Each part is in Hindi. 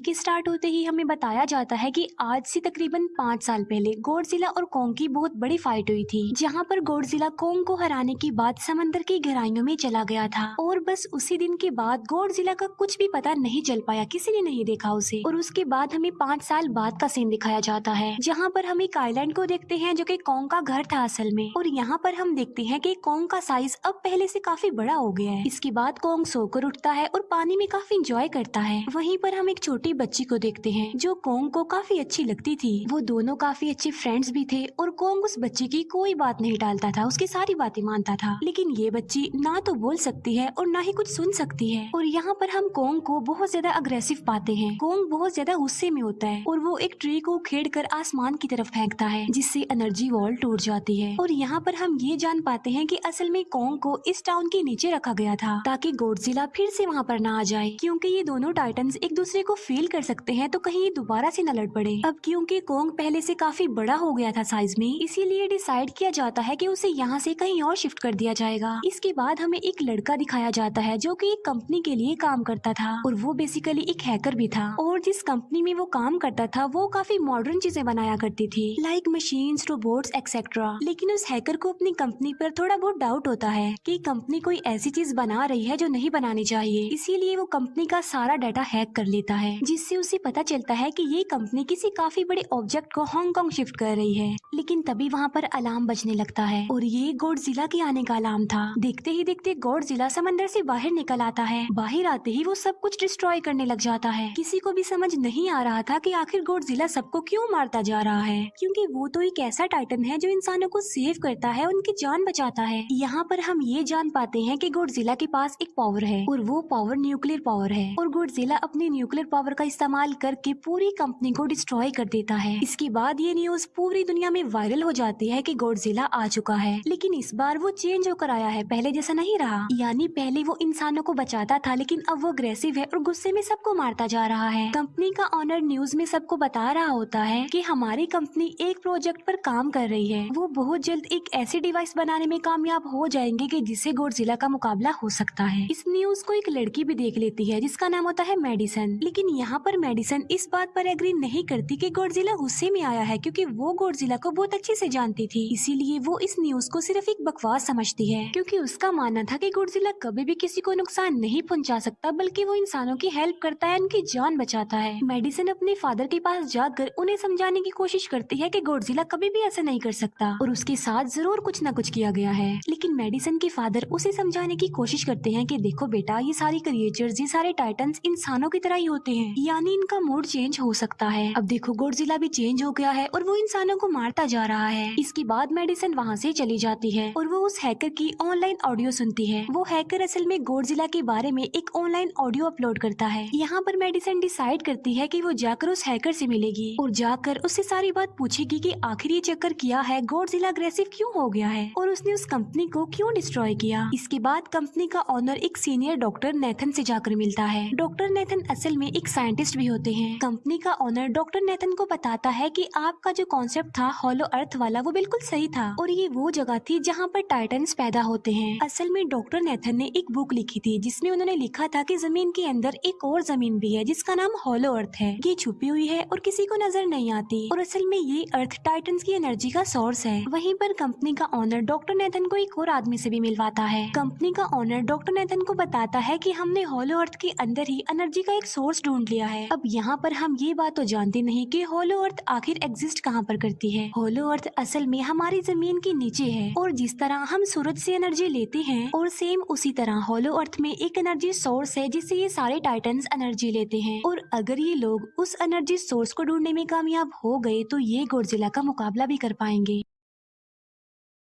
के स्टार्ट होते ही हमें बताया जाता है कि आज से तकरीबन 5 साल पहले गॉडजिला और कोंग की बहुत बड़ी फाइट हुई थी, जहां पर गॉडजिला कोंग को हराने के बाद समंदर की गहराइयों में चला गया था और बस उसी दिन के बाद गॉडजिला का कुछ भी पता नहीं चल पाया, किसी ने नहीं देखा उसे। और उसके बाद हमें 5 साल बाद का सीन दिखाया जाता है, जहाँ पर हम एक आइलैंड को देखते हैं जो कि कोंग का घर था असल में। और यहाँ पर हम देखते हैं कि कोंग का साइज अब पहले से काफी बड़ा हो गया है। इसके बाद कोंग सोकर उठता है और पानी में काफी इंजॉय करता है। वहीं पर हम एक छोटी बच्ची को देखते हैं जो कोंग को काफी अच्छी लगती थी। वो दोनों काफी अच्छे फ्रेंड्स भी थे और कोंग उस बच्ची की कोई बात नहीं टालता था, उसकी सारी बातें मानता था। लेकिन ये बच्ची ना तो बोल सकती है और ना ही कुछ सुन सकती है। और यहाँ पर हम कोंग को बहुत ज्यादा अग्रेसिव पाते हैं। कोंग बहुत ज्यादा गुस्से में होता है और वो एक ट्री को उखेड़कर आसमान की तरफ फेंकता है, जिससे एनर्जी वॉल टूट जाती है। और यहाँ पर हम ये जान पाते हैं कि असल में कोंग को इस टाउन के नीचे रखा गया था ताकि गॉडजिला फिर से वहाँ पर ना आ जाए, क्योंकि ये दोनों टाइटन्स एक दूसरे को फील कर सकते हैं तो कहीं ये दोबारा से न लड़ पड़े। अब क्योंकि कोंग पहले से काफी बड़ा हो गया था साइज में, इसीलिए डिसाइड किया जाता है कि उसे यहाँ से कहीं और शिफ्ट कर दिया जाएगा। इसके बाद हमें एक लड़का दिखाया जाता है जो कि एक कंपनी के लिए काम करता था और वो बेसिकली एक हैकर भी था। और जिस कंपनी में वो काम करता था वो काफी मॉडर्न चीजें बनाया करती थी, लाइक मशीन्स, रोबोट्स एक्सेट्रा। लेकिन उस हैकर को अपनी कंपनी पर थोड़ा बहुत डाउट होता है कि कंपनी कोई ऐसी चीज बना रही है जो नहीं बनानी चाहिए, इसीलिए वो कंपनी का सारा डाटा हैक कर लेता है, जिससे उसे पता चलता है कि ये कंपनी किसी काफी बड़े ऑब्जेक्ट को हांगकांग शिफ्ट कर रही है। लेकिन तभी वहाँ पर अलार्म बजने लगता है और ये गॉडजिला के आने का अलार्म था। देखते ही देखते गॉडजिला समंदर से बाहर निकल आता है। बाहर आते ही वो सब कुछ डिस्ट्रॉय करने लग जाता है। किसी को भी समझ नहीं आ रहा था कि आखिर गॉडजिला सबको क्यों मारता जा रहा है, क्योंकि वो तो एक ऐसा टाइटन है जो इंसानों को सेव करता है, उनकी जान बचाता है। यहाँ पर हम ये जान पाते हैं कि गॉडजिला के पास एक पावर है और वो पावर न्यूक्लियर पावर है। और गॉडजिला अपनी न्यूक्लियर पावर का इस्तेमाल करके पूरी कंपनी को डिस्ट्रॉय कर देता है। इसके बाद ये न्यूज पूरी दुनिया में वायरल हो जाती है कि गॉडजिला आ चुका है, लेकिन इस बार वो चेंज होकर आया है, पहले जैसा नहीं रहा। यानी पहले वो इंसानों को बचाता था, लेकिन अब वो अग्रेसिव है और गुस्से में सबको मारता जा रहा है। कंपनी का ऑनर न्यूज में सबको बता रहा होता है कि हमारी कंपनी एक प्रोजेक्ट पर काम कर रही है, वो बहुत जल्द एक ऐसी डिवाइस बनाने में कामयाब हो जाएंगे कि जिससे गॉडजिला का मुकाबला हो सकता है। इस न्यूज को एक लड़की भी देख लेती है जिसका नाम होता है मेडिसन। लेकिन यहाँ पर मेडिसन इस बात पर एग्री नहीं करती कि गॉडजिला गुस्से में आया है, क्योंकि वो गॉडजिला को बहुत अच्छे से जानती थी। इसीलिए वो इस न्यूज को सिर्फ एक बकवास समझती है, क्योंकि उसका मानना था कि गॉडजिला कभी भी किसी को नुकसान नहीं पहुंचा सकता, बल्कि वो इंसानों की हेल्प करता है, उनकी जान बचाता है। मेडिसन अपने फादर के पास जाकर उन्हें समझाने की कोशिश करती है कि गॉडजिला कभी भी ऐसा नहीं कर सकता और उसके साथ जरूर कुछ न कुछ किया गया है। लेकिन मेडिसन के फादर उसे समझाने की कोशिश करते हैं कि देखो बेटा, ये सारी क्रिएचर्स, ये सारे टाइटन्स इंसानों की तरह ही होते हैं, यानी इनका मूड चेंज हो सकता है। अब देखो गॉडजिला भी चेंज हो गया है और वो इंसानों को मारता जा रहा है। इसके बाद मेडिसन वहाँ से चली जाती है और वो उस हैकर की ऑनलाइन ऑडियो सुनती है। वो हैकर असल में गॉडजिला के बारे में एक ऑनलाइन ऑडियो अपलोड करता है। यहाँ पर मेडिसन डिसाइड करती है कि वो जाकर उस हैकर से मिलेगी और जाकर उससे सारी बात पूछेगी कि आखिर ये चक्कर किया है, गॉडजिला अग्रेसिव क्यों हो गया है और उसने उस कंपनी को क्यों डिस्ट्रॉय किया। इसके बाद कंपनी का ऑनर एक सीनियर डॉक्टर नेथन से जाकर मिलता है। डॉक्टर नेथन असल में एक साइंटिस्ट भी होते हैं। कंपनी का ऑनर डॉक्टर नेथन को बताता है कि आपका जो कॉन्सेप्ट था हॉलो अर्थ वाला, वो बिल्कुल सही था और ये वो जगह थी जहाँ पर टाइटन्स पैदा होते हैं। असल में डॉक्टर नेथन ने एक बुक लिखी थी जिसमें उन्होंने लिखा था कि जमीन के अंदर एक और जमीन भी है जिसका नाम हॉलो अर्थ है। ये छुपी हुई है और किसी को नजर नहीं आती और असल में ये अर्थ टाइटन्स की एनर्जी का सोर्स है। वहीं पर कंपनी का ऑनर डॉक्टर नेथन को एक और आदमी से भी मिलवाता है। कंपनी का ऑनर डॉक्टर नेथन को बताता है कि हमने हॉलो अर्थ के अंदर ही एनर्जी का एक सोर्स ढूंढ लिया है। अब यहाँ पर हम ये बात तो जानते नहीं कि हॉलो अर्थ आखिर एग्जिस्ट कहाँ पर करती है। हॉलो अर्थ असल में हमारी जमीन के नीचे है और जिस तरह हम सूरज से एनर्जी लेते हैं और सेम उसी तरह हॉलो अर्थ में एक एनर्जी सोर्स है जिससे ये सारे टाइटन्स एनर्जी लेते हैं। और अगर ये लोग उस एनर्जी सोर्स को ढूंढने में कामयाब हो गए तो ये गॉडजिला का मुकाबला भी कर पाएंगे।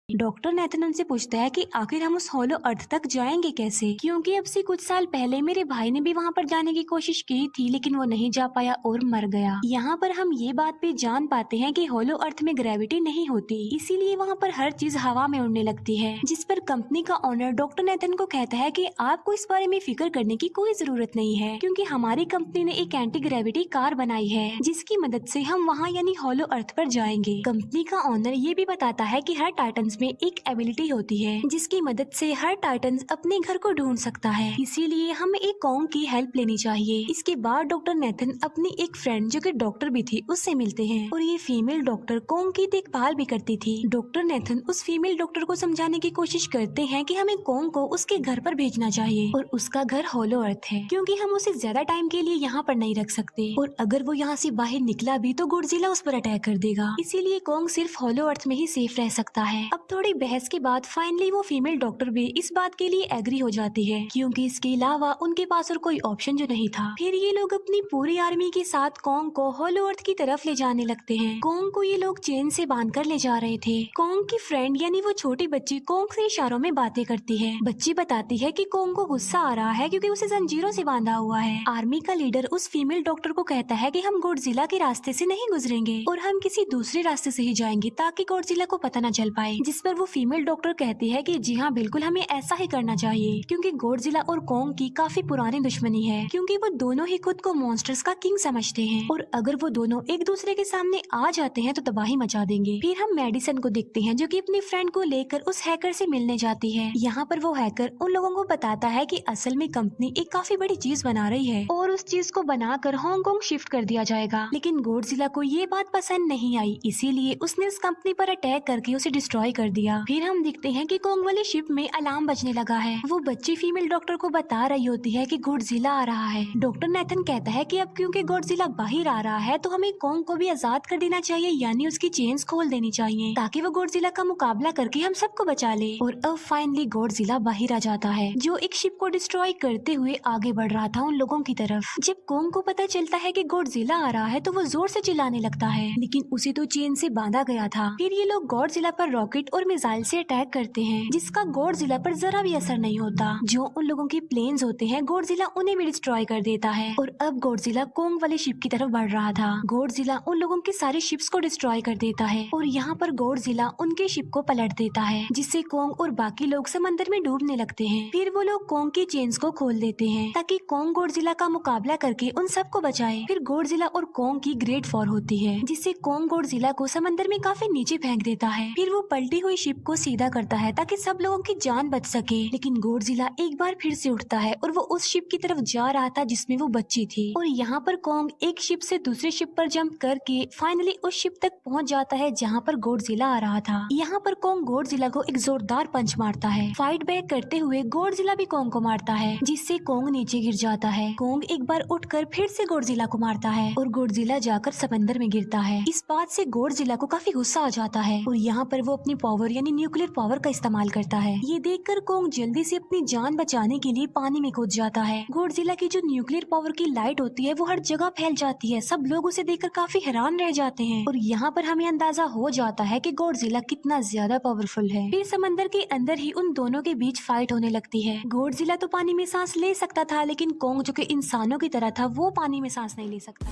डॉक्टर नेथन उनसे पूछता है कि आखिर हम उस हॉलो अर्थ तक जाएंगे कैसे, क्योंकि अब से कुछ साल पहले मेरे भाई ने भी वहाँ पर जाने की कोशिश की थी लेकिन वो नहीं जा पाया और मर गया। यहाँ पर हम ये बात भी जान पाते हैं कि हॉलो अर्थ में ग्रेविटी नहीं होती, इसीलिए वहाँ पर हर चीज हवा में उड़ने लगती है। जिस पर कंपनी का ऑनर डॉक्टर नेथन को कहता है कि आपको इस बारे में फिक्र करने की कोई जरूरत नहीं है, क्योंकि हमारी कंपनी ने एक एंटी ग्रेविटी कार बनाई है जिसकी मदद से हम वहाँ यानी हॉलो अर्थ पर जाएंगे। कंपनी का ऑनर ये भी बताता है कि हर टाइटन्स में में एक एबिलिटी होती है जिसकी मदद से हर टाइटन अपने घर को ढूंढ सकता है, इसीलिए हमें एक कॉन्ग की हेल्प लेनी चाहिए। इसके बाद डॉक्टर नेथन अपनी एक फ्रेंड जो कि डॉक्टर भी थी उससे मिलते हैं और ये फीमेल डॉक्टर कॉन्ग की देखभाल भी करती थी। डॉक्टर नेथन उस फीमेल डॉक्टर को समझाने की कोशिश करते हैं कि हमें कॉन्ग को उसके घर पर भेजना चाहिए और उसका घर होलो अर्थ है क्योंकि हम उसे ज्यादा टाइम के लिए यहाँ पर नहीं रख सकते और अगर वो यहाँ से बाहर निकला भी तो गॉडजिला उस पर अटैक कर देगा, इसीलिए कॉन्ग सिर्फ होलो अर्थ में ही सेफ रह सकता है। अब थोड़ी बहस के बाद फाइनली वो फीमेल डॉक्टर भी इस बात के लिए एग्री हो जाती है क्योंकि इसके अलावा उनके पास और कोई ऑप्शन जो नहीं था। फिर ये लोग अपनी पूरी आर्मी के साथ कॉन्ग को होलो अर्थ की तरफ ले जाने लगते हैं। कॉन्ग को ये लोग चेन से बांधकर ले जा रहे थे। कॉन्ग की फ्रेंड यानी वो छोटी बच्ची कॉन्ग से इशारों में बातें करती है। बच्ची बताती है कि कॉन्ग को गुस्सा आ रहा है क्योंकि उसे जंजीरों से बांधा हुआ है। आर्मी का लीडर उस फीमेल डॉक्टर को कहता है कि हम गॉडजिला के रास्ते से नहीं गुजरेंगे और हम किसी दूसरे रास्ते से ही जाएंगे ताकि गॉडजिला को पता न चल पाए, जिस पर वो फीमेल डॉक्टर कहती है कि जी हाँ बिल्कुल हमें ऐसा ही करना चाहिए क्योंकि गॉडजिला और कॉन्ग की काफी पुरानी दुश्मनी है क्योंकि वो दोनों ही खुद को मॉन्स्टर्स का किंग समझते हैं और अगर वो दोनों एक दूसरे के सामने आ जाते हैं तो तबाही मचा देंगे। फिर हम मेडिसन को देखते हैं जो कि अपनी फ्रेंड को लेकर उस हैकर से मिलने जाती है। यहाँ पर वो हैकर उन लोगों को बताता है कि असल में कंपनी एक काफी बड़ी चीज बना रही है और उस चीज को बनाकर हांगकांग शिफ्ट कर दिया जाएगा, लेकिन गॉडजिला को ये बात पसंद नहीं आई, इसीलिए उसने उस कंपनी पर अटैक करके उसे डिस्ट्रॉय कर दिया। फिर हम देखते हैं कि कॉन्ग वाली शिप में अलार्म बजने लगा है। वो बच्ची फीमेल डॉक्टर को बता रही होती है कि गॉडजिला आ रहा है। डॉक्टर नेथन कहता है कि अब क्योंकि गॉडजिला बाहर आ रहा है तो हमें कॉन्ग को भी आजाद कर देना चाहिए, यानी उसकी चेन्स खोल देनी चाहिए ताकि वो गॉडजिला का मुकाबला करके हम सबको बचा ले। और अब फाइनली गॉडजिला बाहर आ जाता है जो एक शिप को डिस्ट्रॉय करते हुए आगे बढ़ रहा था उन लोगों की तरफ। जब कॉन्ग को पता चलता है कि गॉडजिला आ रहा है तो वो जोर से चिल्लाने लगता है, लेकिन उसे तो चेन से बांधा गया था। फिर ये लोग गॉडजिला पर रॉकेट और मिसाइल से अटैक करते हैं जिसका गॉडजिला पर जरा भी असर नहीं होता। जो उन लोगों के प्लेन्स होते हैं गॉडजिला उन्हें भी डिस्ट्रॉय कर देता है और अब गॉडजिला कॉन्ग वाली शिप की तरफ बढ़ रहा था। गॉडजिला उन लोगों के सारे शिप्स को डिस्ट्रॉय कर देता है और यहाँ पर गॉडजिला उनके शिप को पलट देता है जिससे कॉन्ग और बाकी लोग समंदर में डूबने लगते हैं। फिर वो लोग कॉन्ग की चेन्स को खोल देते हैं ताकि कॉन्ग गॉडजिला का मुकाबला करके उन सबको बचाए। फिर गॉडजिला और कॉन्ग की ग्रेट वॉर होती है जिससे कॉन्ग गॉडजिला को समंदर में काफी नीचे फेंक देता है। फिर वो पलटी हुई शिप को सीधा करता है ताकि सब लोगों की जान बच सके, लेकिन गॉडजिला एक बार फिर से उठता है और वो उस शिप की तरफ जा रहा था जिसमें वो बच्ची थी। और यहाँ पर कॉन्ग एक शिप से दूसरी शिप पर जंप करके फाइनली उस शिप तक पहुँच जाता है जहाँ पर गॉडजिला आ रहा था। यहाँ पर कॉन्ग गॉडजिला को एक जोरदार पंच मारता है। फाइट बैक करते हुए गॉडजिला भी कॉन्ग को मारता है जिससे कॉन्ग नीचे गिर जाता है। कॉन्ग एक बार उठकर फिर से गॉडजिला को मारता है और गॉडजिला जाकर समंदर में गिरता है। इस बात से गॉडजिला को काफी गुस्सा आ जाता है और यहाँ पर वो अपनी पावर यानी न्यूक्लियर पावर का इस्तेमाल करता है। ये देखकर कॉन्ग जल्दी से अपनी जान बचाने के लिए पानी में कूद जाता है। गॉडजिला की जो न्यूक्लियर पावर की लाइट होती है वो हर जगह फैल जाती है। सब लोग उसे देखकर काफी हैरान रह जाते हैं और यहाँ पर हमें अंदाजा हो जाता है कि गॉडजिला कितना ज्यादा पावरफुल है। फिर समंदर के अंदर ही उन दोनों के बीच फाइट होने लगती है। गॉडजिला तो पानी में सांस ले सकता था, लेकिन कॉन्ग जो कि इंसानों की तरह था वो पानी में सांस नहीं ले सकता।